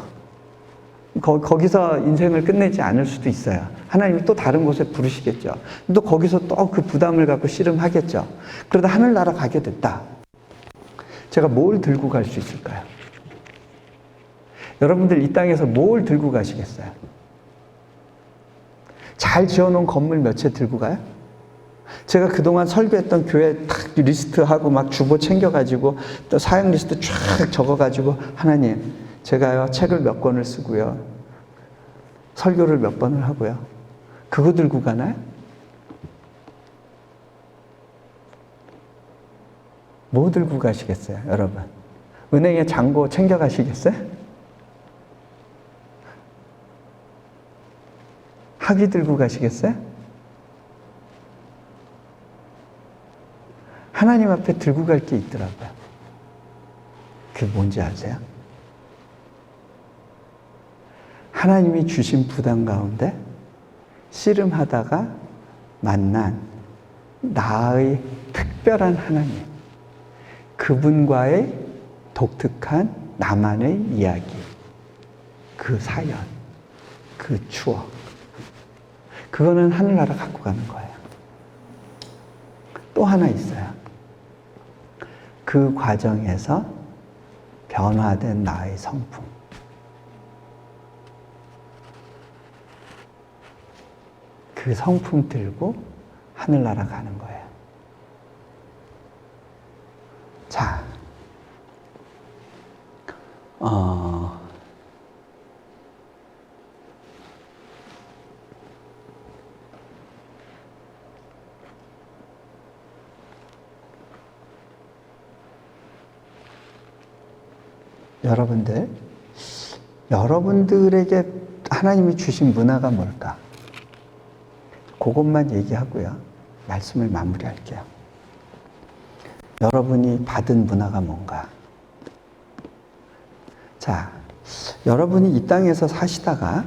거기서 인생을 끝내지 않을 수도 있어요. 하나님이 또 다른 곳에 부르시겠죠. 또 거기서 또 그 부담을 갖고 씨름하겠죠. 그러다 하늘나라 가게 됐다. 제가 뭘 들고 갈 수 있을까요? 여러분들 이 땅에서 뭘 들고 가시겠어요? 잘 지어놓은 건물 몇 채 들고 가요? 제가 그동안 설교했던 교회 탁 리스트하고 막 주보 챙겨가지고 또 사역 리스트 쫙 적어가지고 하나님, 제가요 책을 몇 권을 쓰고요 설교를 몇 번을 하고요 그거 들고 가나요? 뭐 들고 가시겠어요, 여러분? 은행에 잔고 챙겨 가시겠어요? 학위 들고 가시겠어요? 하나님 앞에 들고 갈 게 있더라고요. 그게 뭔지 아세요? 하나님이 주신 부담 가운데 씨름하다가 만난 나의 특별한 하나님, 그분과의 독특한 나만의 이야기, 그 사연, 그 추억, 그거는 하늘나라 갖고 가는 거예요. 또 하나 있어요. 그 과정에서 변화된 나의 성품. 그 성품 들고 하늘나라 가는 거예요. 자, 여러분들에게 하나님이 주신 문화가 뭘까? 그것만 얘기하고요. 말씀을 마무리할게요. 여러분이 받은 문화가 뭔가? 자, 여러분이 이 땅에서 사시다가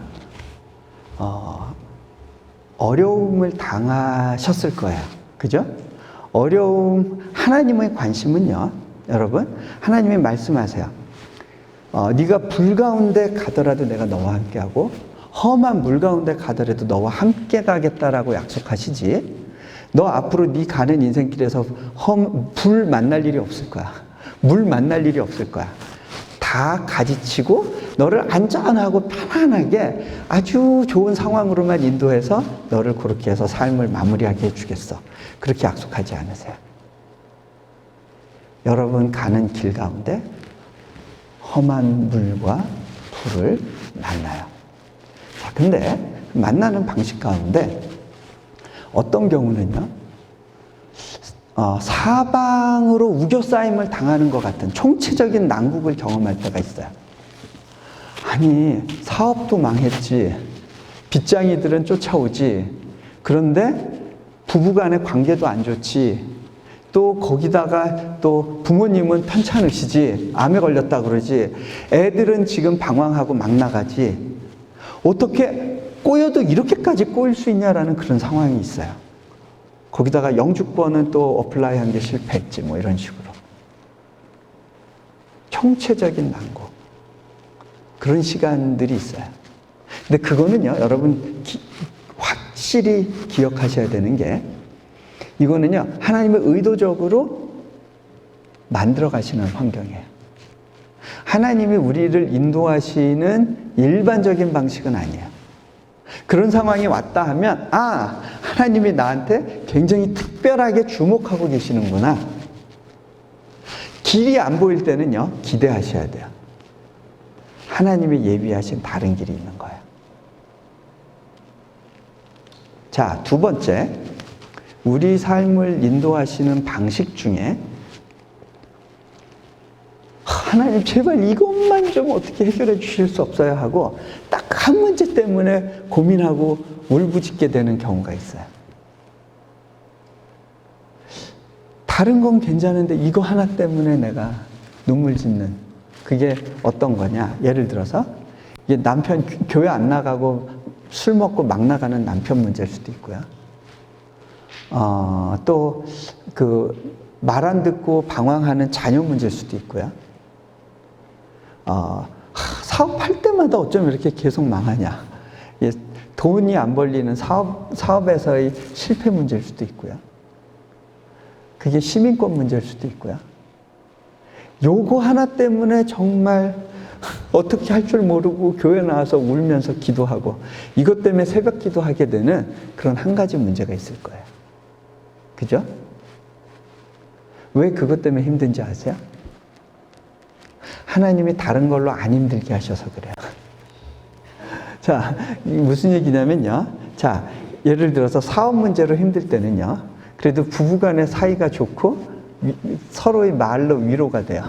어려움을 당하셨을 거예요. 그죠? 어려움, 하나님의 관심은요, 여러분, 하나님이 말씀하세요. 네가 불 가운데 가더라도 내가 너와 함께하고 험한 물 가운데 가더라도 너와 함께 가겠다라고 약속하시지. 너 앞으로 네 가는 인생길에서 불 만날 일이 없을 거야. 물 만날 일이 없을 거야. 다 가지치고 너를 안전하고 편안하게 아주 좋은 상황으로만 인도해서 너를 그렇게 해서 삶을 마무리하게 해주겠어. 그렇게 약속하지 않으세요. 여러분 가는 길 가운데 험한 물과 불을 만나요. 자, 근데 만나는 방식 가운데 어떤 경우는요, 사방으로 우겨싸임을 당하는 것 같은 총체적인 난국을 경험할 때가 있어요. 아니, 사업도 망했지, 빚쟁이들은 쫓아오지, 그런데 부부간의 관계도 안 좋지, 또 거기다가 또 부모님은 편찮으시지, 암에 걸렸다 그러지, 애들은 지금 방황하고 막 나가지, 어떻게 꼬여도 이렇게까지 꼬일 수 있냐라는 그런 상황이 있어요. 거기다가 영주권은 또 어플라이 한 게 실패했지, 뭐 이런 식으로. 총체적인 난국. 그런 시간들이 있어요. 근데 그거는요, 여러분 확실히 기억하셔야 되는 게, 이거는요, 하나님의 의도적으로 만들어 가시는 환경이에요. 하나님이 우리를 인도하시는 일반적인 방식은 아니에요. 그런 상황이 왔다 하면, 아, 하나님이 나한테 굉장히 특별하게 주목하고 계시는구나. 길이 안 보일 때는요, 기대하셔야 돼요. 하나님이 예비하신 다른 길이 있는 거예요. 자, 두 번째, 우리 삶을 인도하시는 방식 중에 하나님 제발 이것만 좀 어떻게 해결해 주실 수 없어요 하고 딱 한 문제 때문에 고민하고 울부짖게 되는 경우가 있어요. 다른 건 괜찮은데 이거 하나 때문에 내가 눈물 짓는, 그게 어떤 거냐? 예를 들어서 이게 남편 교회 안 나가고 술 먹고 막 나가는 남편 문제일 수도 있고요. 또 그 말 안 듣고 방황하는 자녀 문제일 수도 있고요. 사업할 때마다 어쩜 이렇게 계속 망하냐. 돈이 안 벌리는 사업에서의 실패 문제일 수도 있고요. 그게 시민권 문제일 수도 있고요. 요거 하나 때문에 정말 어떻게 할 줄 모르고 교회 나와서 울면서 기도하고 이것 때문에 새벽 기도하게 되는 그런 한 가지 문제가 있을 거예요. 그죠? 왜 그것 때문에 힘든지 아세요? 하나님이 다른 걸로 안 힘들게 하셔서 그래요. 자, 무슨 얘기냐면요. 자, 예를 들어서 사업 문제로 힘들 때는요. 그래도 부부 간의 사이가 좋고 서로의 말로 위로가 돼요.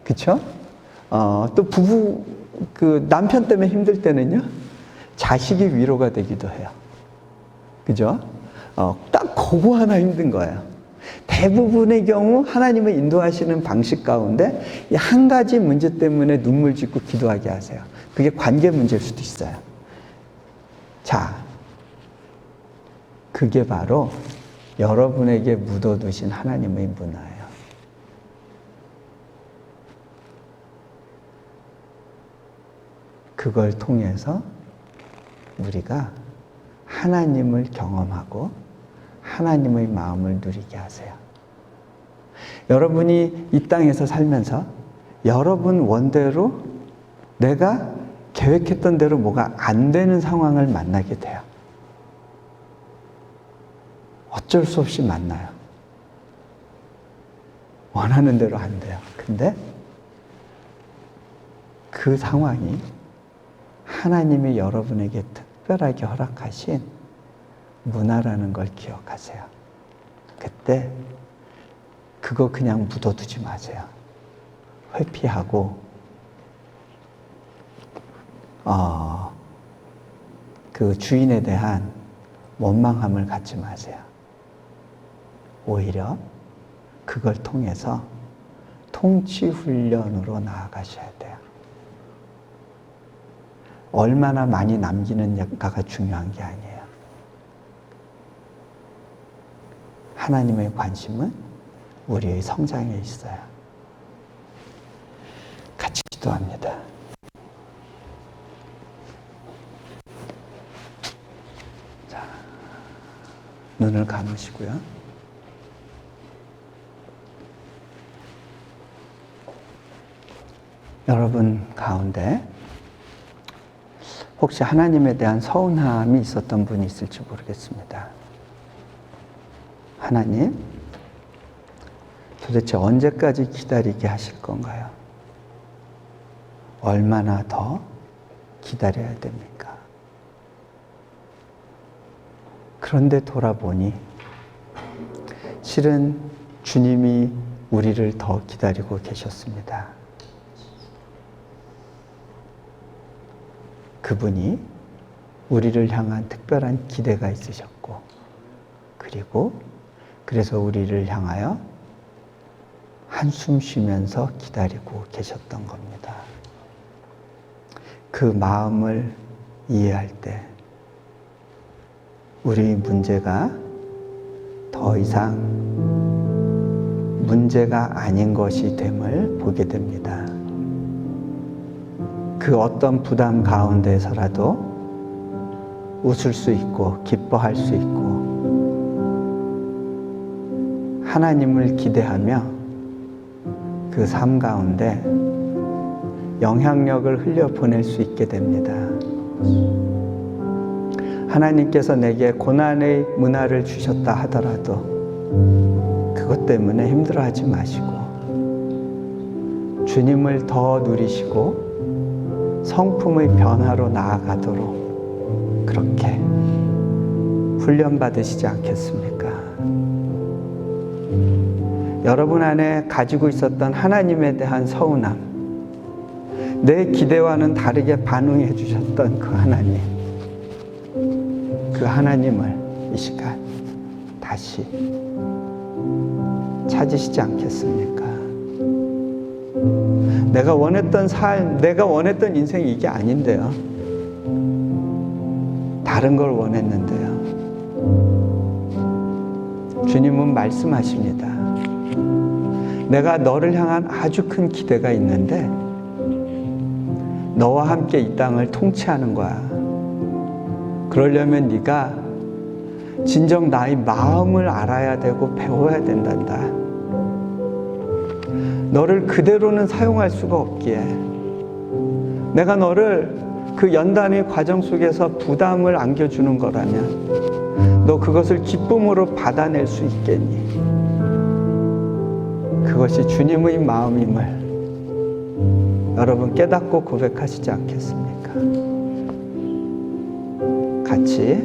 그쵸? 또 부부, 남편 때문에 힘들 때는요. 자식이 위로가 되기도 해요. 그죠? 딱 그거 하나 힘든 거예요. 대부분의 경우 하나님을 인도하시는 방식 가운데 이 한 가지 문제 때문에 눈물 짓고 기도하게 하세요. 그게 관계 문제일 수도 있어요. 자, 그게 바로 여러분에게 묻어두신 하나님의 문화예요. 그걸 통해서 우리가 하나님을 경험하고 하나님의 마음을 누리게 하세요. 여러분이 이 땅에서 살면서 여러분 원대로 내가 계획했던 대로 뭐가 안 되는 상황을 만나게 돼요. 어쩔 수 없이 만나요. 원하는 대로 안 돼요. 근데 그 상황이 하나님이 여러분에게 특별하게 허락하신 문화라는 걸 기억하세요. 그때 그거 그냥 묻어두지 마세요. 회피하고 그 주인에 대한 원망함을 갖지 마세요. 오히려 그걸 통해서 통치 훈련으로 나아가셔야 돼요. 얼마나 많이 남기는가가 중요한 게 아니에요. 하나님의 관심은 우리의 성장에 있어요. 같이 기도합니다. 자, 눈을 감으시고요. 여러분 가운데 혹시 하나님에 대한 서운함이 있었던 분이 있을지 모르겠습니다. 하나님, 도대체 언제까지 기다리게 하실 건가요? 얼마나 더 기다려야 됩니까? 그런데 돌아보니 실은 주님이 우리를 더 기다리고 계셨습니다. 그분이 우리를 향한 특별한 기대가 있으셨고, 그리고 그래서 우리를 향하여 한숨 쉬면서 기다리고 계셨던 겁니다. 그 마음을 이해할 때 우리 문제가 더 이상 문제가 아닌 것이 됨을 보게 됩니다. 그 어떤 부담 가운데서라도 웃을 수 있고 기뻐할 수 있고 하나님을 기대하며 그 삶 가운데 영향력을 흘려보낼 수 있게 됩니다. 하나님께서 내게 고난의 문화를 주셨다 하더라도 그것 때문에 힘들어하지 마시고 주님을 더 누리시고 성품의 변화로 나아가도록 그렇게 훈련받으시지 않겠습니까? 여러분 안에 가지고 있었던 하나님에 대한 서운함, 내 기대와는 다르게 반응해 주셨던 그 하나님을 이 시간 다시 찾으시지 않겠습니까? 내가 원했던 삶, 내가 원했던 인생이 이게 아닌데요. 다른 걸 원했는데요. 주님은 말씀하십니다. 내가 너를 향한 아주 큰 기대가 있는데 너와 함께 이 땅을 통치하는 거야. 그러려면 네가 진정 나의 마음을 알아야 되고 배워야 된단다. 너를 그대로는 사용할 수가 없기에 내가 너를 그 연단의 과정 속에서 부담을 안겨주는 거라면 너 그것을 기쁨으로 받아낼 수 있겠니? 그것이 주님의 마음임을 여러분 깨닫고 고백하시지 않겠습니까? 같이